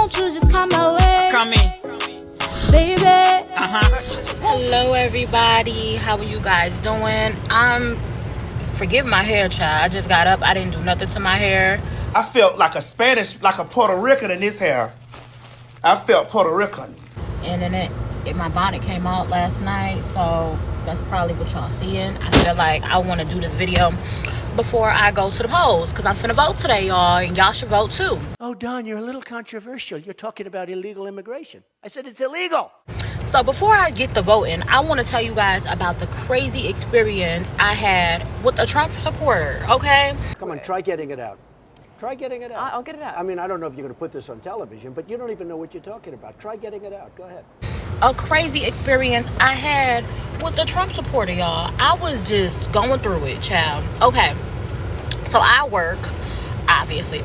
won't you just come my way? Come in. Baby. Hello everybody, how are you guys doing? Forgive my hair, child. I just got up. I didn't do nothing to my hair. I felt like a Spanish, like a Puerto Rican in this hair. I felt Puerto Rican. And then my bonnet came out last night, so that's probably what y'all seeing. I feel like I want to do this video before I go to the polls, because I'm finna vote today, y'all, and y'all should vote too. Oh, Don, you're a little controversial. You're talking about illegal immigration. I said it's illegal. So before I get to voting, I want to tell you guys about the crazy experience I had with a Trump supporter, okay? Come on, try getting it out. Try getting it out. I'll get it out. I mean, I don't know if you're going to put this on television, but you don't even know what you're talking about. Try getting it out. Go ahead. A crazy experience I had with the Trump supporter, y'all. I was just going through it, child. Okay, so I work, obviously.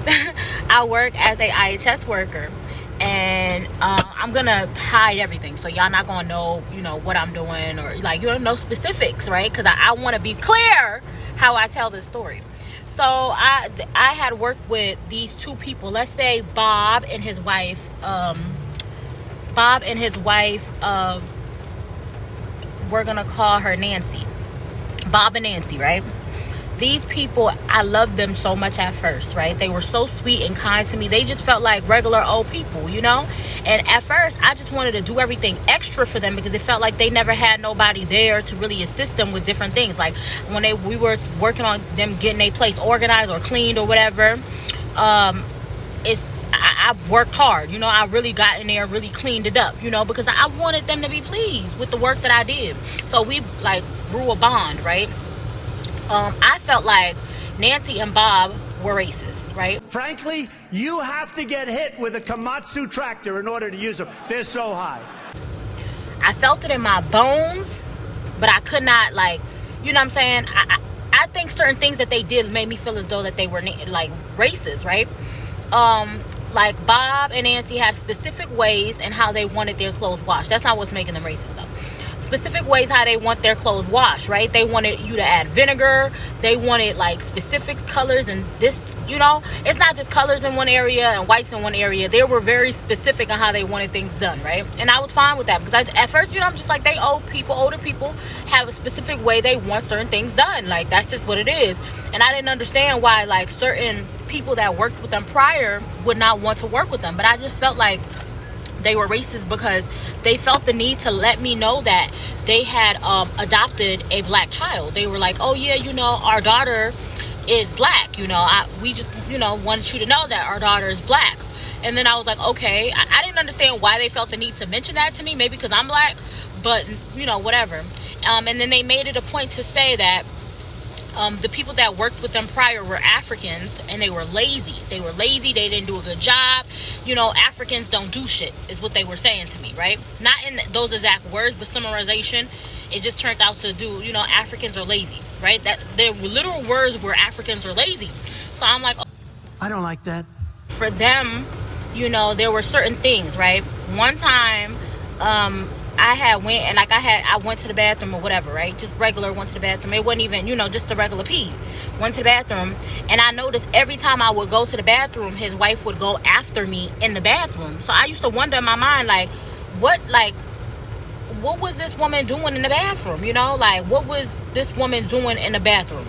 I work as a IHS worker. And I'm gonna hide everything, so y'all not gonna know, what I'm doing, or like, no specifics, right? Because I want to be clear how I tell this story. So I had worked with these two people. Let's say Bob and his wife. We're gonna call her Nancy. Bob and Nancy, right? These people, I loved them so much at first, right? They were so sweet and kind to me. They just felt like regular old people, And at first, I just wanted to do everything extra for them because it felt like they never had nobody there to really assist them with different things. Like when we were working on them getting a place organized or cleaned or whatever, I worked hard, I really got in there, really cleaned it up, because I wanted them to be pleased with the work that I did. So we grew a bond, right? I felt like Nancy and Bob were racist, right? Frankly, you have to get hit with a Komatsu tractor in order to use them. They're so high. I felt it in my bones, but I could not, you know what I'm saying? I think certain things that they did made me feel as though that they were, racist, right? Like Bob and Nancy have specific ways in how they wanted their clothes washed. That's not what's making them racist, though. Specific ways how they want their clothes washed, right? They wanted you to add vinegar. They wanted specific colors, and this, it's not just colors in one area and whites in one area. They were very specific on how they wanted things done, right? And I was fine with that because at first, I'm just like, older people have a specific way they want certain things done. That's just what it is. And I didn't understand why certain people that worked with them prior would not want to work with them. But I just felt like they were racist because they felt the need to let me know that they had adopted a black child. They were like, oh yeah, our daughter is black. We just, wanted you to know that our daughter is black. And then I was like, okay. I didn't understand why they felt the need to mention that to me. Maybe because I'm black, but whatever. And then they made it a point to say that the people that worked with them prior were Africans, and they were lazy. They didn't do a good job. Africans don't do shit, is what they were saying to me, right? Not in those exact words, but summarization, it just turned out to do, Africans are lazy, right? That their literal words were Africans are lazy. So I'm like, I don't like that. for them, there were certain things, right? One time, I went to the bathroom or whatever, right? Just regular, went to the bathroom. It wasn't even, just the regular pee. Went to the bathroom, and I noticed every time I would go to the bathroom, his wife would go after me in the bathroom. So I used to wonder in my mind, what was this woman doing in the bathroom? What was this woman doing in the bathroom?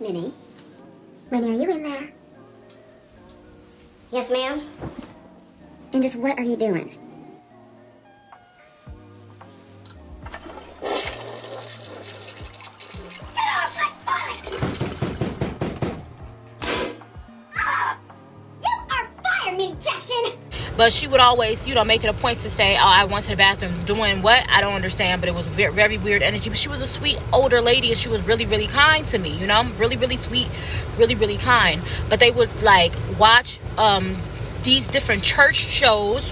Minnie? Minnie, are you in there? Yes, ma'am? And just what are you doing? Get off my foot! You are fired, Minnie Jackson! But she would always, make it a point to say, oh, I went to the bathroom. Doing what? I don't understand, but it was very, very weird energy. But she was a sweet older lady, and she was really, really kind to me, Really, really sweet, really, really kind. But they would, watch these different church shows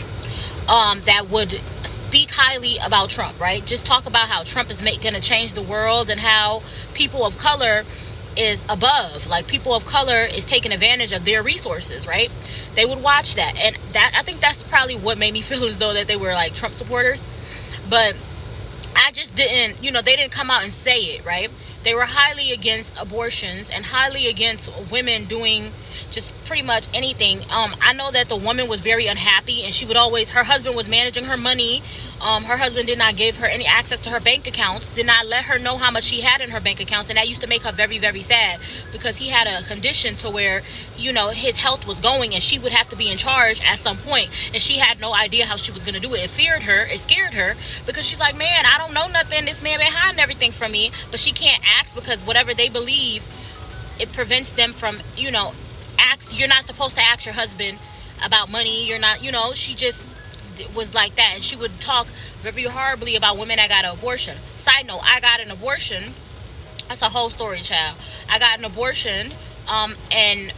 that would speak highly about Trump, right? Just talk about how Trump is going to change the world and how people of color is above, people of color is taking advantage of their resources, right? They would watch that, and I think that's probably what made me feel as though that they were Trump supporters. But I just didn't, they didn't come out and say it, right? They were highly against abortions and highly against women doing just pretty much anything. I know that the woman was very unhappy, and she would always, her husband was managing her money. Her husband did not give her any access to her bank accounts, did not let her know how much she had in her bank accounts, and that used to make her very, very sad, because he had a condition to where, his health was going, and she would have to be in charge at some point, and she had no idea how she was going to do it. It scared her, because she's like, man, I don't know nothing, this man been hiding everything from me. But she can't ask, because whatever they believe, it prevents them from, you're not supposed to ask your husband about money. You're not, she just was like that. And she would talk very horribly about women that got an abortion. Side note, I got an abortion. That's a whole story, child. I got an abortion, and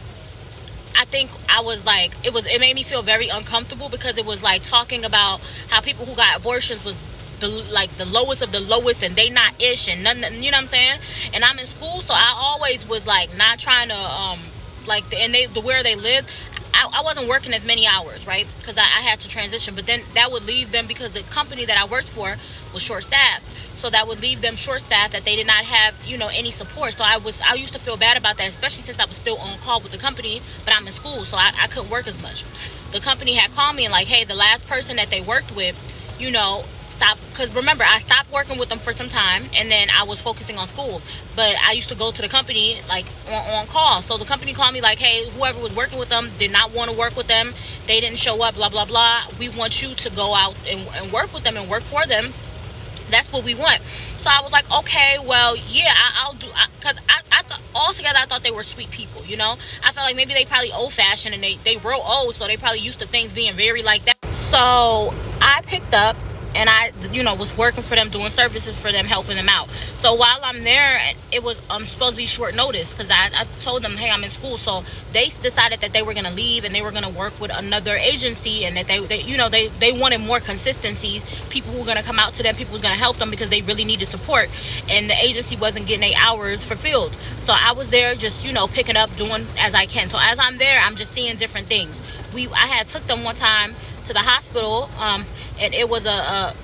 I think I was like, it made me feel very uncomfortable, because it was like talking about how people who got abortions was the lowest of the lowest, and they not ish and nothing, you know what I'm saying? And I'm in school, so I always was like not trying to where they lived, I wasn't working as many hours, right? Because I had to transition. But then that would leave them, because the company that I worked for was short-staffed. So that would leave them short-staffed, that they did not have, any support. So I used to feel bad about that, especially since I was still on call with the company, but I'm in school, so I couldn't work as much. The company had called me and like, hey, the last person that they worked with, stopped, because remember, I stopped working with them for some time, and then I was focusing on school. But I used to go to the company like on call. So the company called me like, hey, whoever was working with them did not want to work with them, they didn't show up, blah blah blah, we want you to go out and work with them and work for them. That's what we want. So I was like, okay, well, yeah, I'll do, because I thought, altogether, I thought they were sweet people, I felt like maybe they probably old-fashioned, and they real old, so they probably used to things being very like that. So I picked up, and I, was working for them, doing services for them, helping them out. So while I'm there, it was supposed to be short notice, because I told them, hey, I'm in school. So they decided that they were going to leave, and they were going to work with another agency, and that they wanted more consistencies, people who were going to come out to them, people who were going to help them, because they really needed support, and the agency wasn't getting their hours fulfilled. So I was there just, picking up, doing as I can. So as I'm there, I'm just seeing different things. I had took them one time to the hospital, and it was a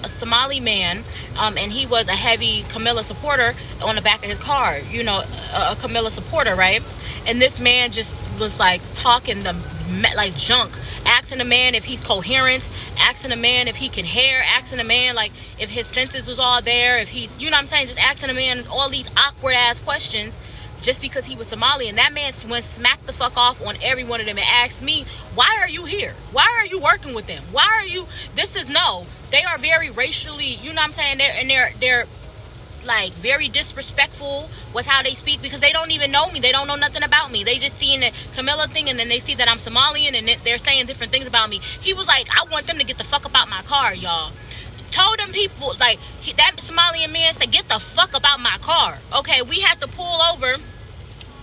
Somali man, and he was a heavy Camilla supporter on the back of his car, a Camilla supporter, right? And this man just was like talking like junk, asking the man if he's coherent, asking the man if he can hear, asking the man like if his senses was all there, if he's, just asking the man all these awkward ass questions, just because he was Somali. And that man went smacked the fuck off on every one of them and asked me, why are you here? Why are you working with them? Why are you, they are very racially, they're like very disrespectful with how they speak, because they don't even know me. They don't know nothing about me. They just seen the Camilla thing, and then they see that I'm Somalian, and they're saying different things about me. He was like, I want them to get the fuck about my car, y'all. Told them people, like, that Somalian man said, get the fuck about my car. Okay, we had to pull over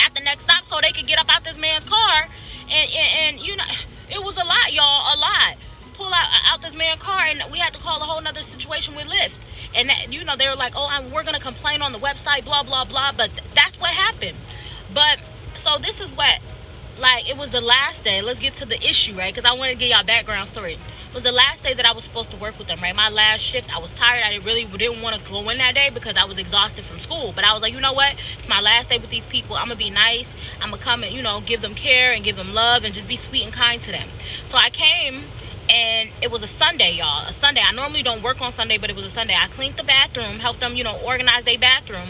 at the next stop so they could get up out this man's car, and it was a lot, y'all, a lot. Pull out this man's car, and we had to call a whole nother situation with Lyft. And that, they were like, oh, we're gonna complain on the website, blah blah blah. But that's what happened. But so this is what, like, it was the last day. Let's get to the issue, right? Because I want to give y'all a background story. It was the last day that I was supposed to work with them, right? My last shift, I was tired. I really didn't want to go in that day because I was exhausted from school. But I was like, you know what? It's my last day with these people. I'm going to be nice. I'm going to come and, give them care and give them love and just be sweet and kind to them. So I came, and it was a Sunday, y'all. A Sunday. I normally don't work on Sunday, but it was a Sunday. I cleaned the bathroom, helped them, organize their bathroom.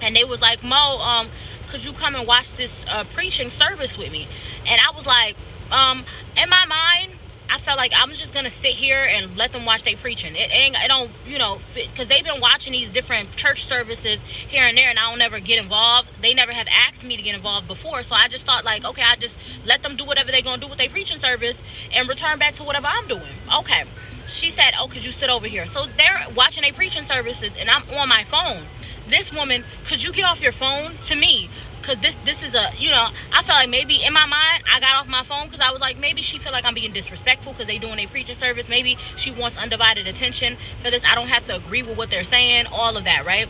And they was like, Mo, could you come and watch this preaching service with me? And I was like, in my mind, I felt like I'm just gonna sit here and let them watch their preaching. It don't, fit, because they've been watching these different church services here and there, and I don't ever get involved. They never have asked me to get involved before, so I just thought like, okay, I just let them do whatever they're gonna do with their preaching service and return back to whatever I'm doing. Okay. She said, oh, could you sit over here? So they're watching their preaching services, and I'm on my phone. This woman, could you get off your phone? To me, because this is a, I felt like maybe in my mind, I got off my phone because I was like, maybe she feel like I'm being disrespectful because they doing a preaching service. Maybe she wants undivided attention for this. I don't have to agree with what they're saying, all of that, right?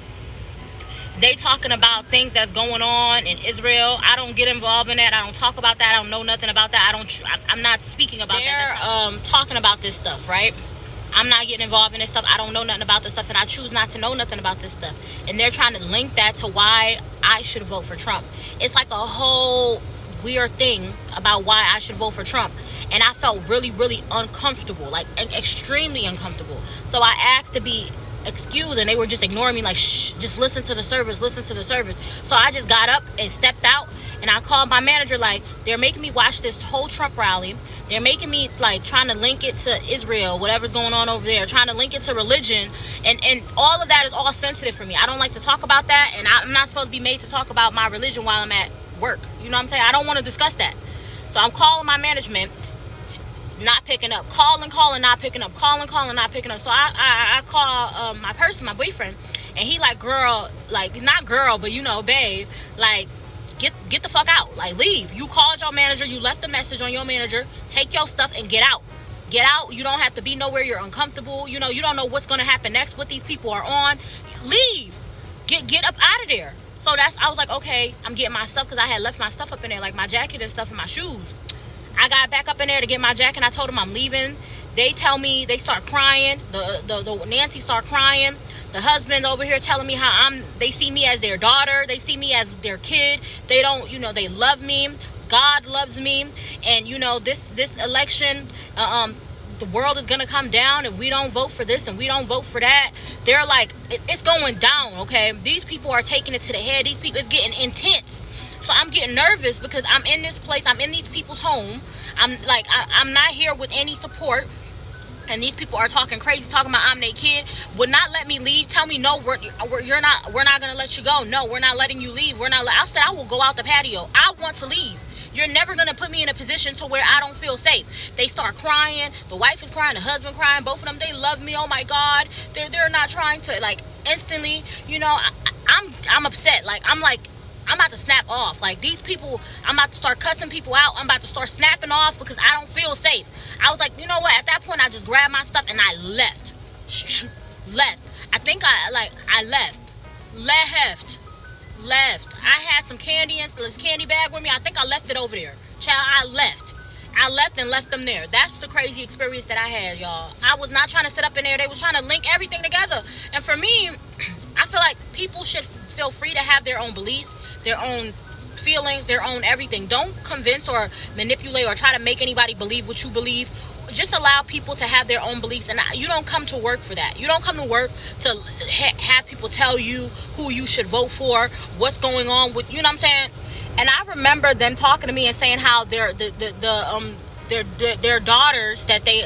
They talking about things that's going on in Israel. I don't get involved in that. I don't talk about that. I don't know nothing about that. I'm not speaking about that. They're talking about this stuff, right? I'm not getting involved in this stuff. I don't know nothing about this stuff, and I choose not to know nothing about this stuff. And they're trying to link that to why I should vote for Trump. It's like a whole weird thing about why I should vote for Trump. And I felt really, really uncomfortable, like extremely uncomfortable. So I asked to be excused, and they were just ignoring me, like, shh, just listen to the service, listen to the service. So I just got up and stepped out, and I called my manager, like, they're making me watch this whole Trump rally. They're making me, like, trying to link it to Israel, whatever's going on over there, trying to link it to religion, and all of that is all sensitive for me. I don't like to talk about that, and I'm not supposed to be made to talk about my religion while I'm at work. You know what I'm saying? I don't want to discuss that. So I'm calling my management, not picking up, calling, not picking up, calling, not picking up. So I call my person, my boyfriend, and he like, girl, like, not girl, but you know, babe, like, get the fuck out, like, leave. You called your manager, you left a message on your manager, take your stuff and get out. Get out. You don't have to be nowhere you're uncomfortable. You know, you don't know what's going to happen next, what these people are on. Leave. Get up out of there. So I was like, okay, I'm getting my stuff, because I had left my stuff up in there, like my jacket and stuff and my shoes. I got back up in there to get my jacket, and I told them I'm leaving. They tell me, they start crying. The Nancy start crying. The husband over here telling me how they see me as their daughter. They see me as their kid. They don't, you know, they love me. God loves me. And, you know, this election, the world is going to come down if we don't vote for this and we don't vote for that. They're like, it's going down, okay? These people are taking it to the head. These people, it's getting intense. So I'm getting nervous because I'm in this place. I'm in these people's home. I'm not here with any support. And these people are talking crazy, talking about I'm their kid. Would not let me leave. Tell me, no, we're not going to let you go. No, we're not letting you leave. I said I will go out the patio. I want to leave. You're never going to put me in a position to where I don't feel safe. They start crying. The wife is crying. The husband crying. Both of them, they love me. Oh, my God. They're not trying to, like, instantly, you know, I'm upset. I'm about to snap off. Like, these people, I'm about to start cussing people out. I'm about to start snapping off because I don't feel safe. I was like, you know what? At that point, I just grabbed my stuff and I left. I think I left. I had some candy and this candy bag with me. I think I left it over there. Child, I left and left them there. That's the crazy experience that I had, y'all. I was not trying to sit up in there. They was trying to link everything together. And for me, I feel like people should feel free to have their own beliefs, their own feelings, their own everything. Don't convince or manipulate or try to make anybody believe what you believe. Just allow people to have their own beliefs, and you don't come to work for that. You don't come to work to have people tell you who you should vote for, what's going on with, you know what I'm saying? And I remember them talking to me and saying how their daughters that they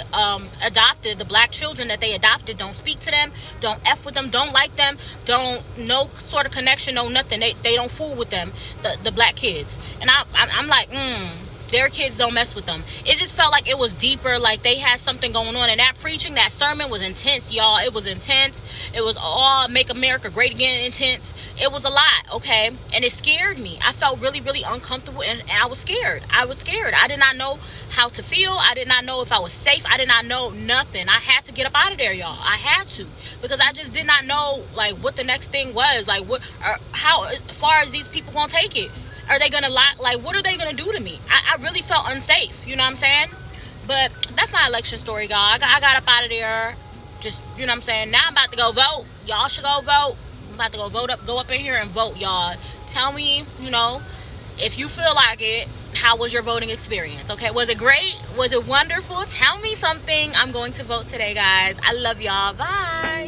adopted, the black children that they adopted, don't speak to them, don't F with them, don't like them, don't, no sort of connection, no nothing. They don't fool with them, the black kids. And I'm like, their kids don't mess with them. It just felt like it was deeper, like they had something going on. And that preaching, that sermon was intense, y'all. It was intense. It was all Make America Great Again intense. It was a lot, okay? And it scared me. I felt really, really uncomfortable, and I was scared. I did not know how to feel. I did not know if I was safe. I did not know nothing. I had to get up out of there, y'all. I had to, because I just did not know, like, what the next thing was. Like, what, or how far is these people gonna take it? Are they gonna like, what are they gonna do to me? I really felt unsafe, you know what I'm saying? But that's my election story, y'all. I got up out of there. Just, you know what I'm saying? Now I'm about to go vote. Y'all should go vote. I'm about to go up in here and vote, y'all. Tell me, you know, if you feel like it, how was your voting experience? Okay, was it great? Was it wonderful? Tell me something. I'm going to vote today, guys. I love y'all. Bye.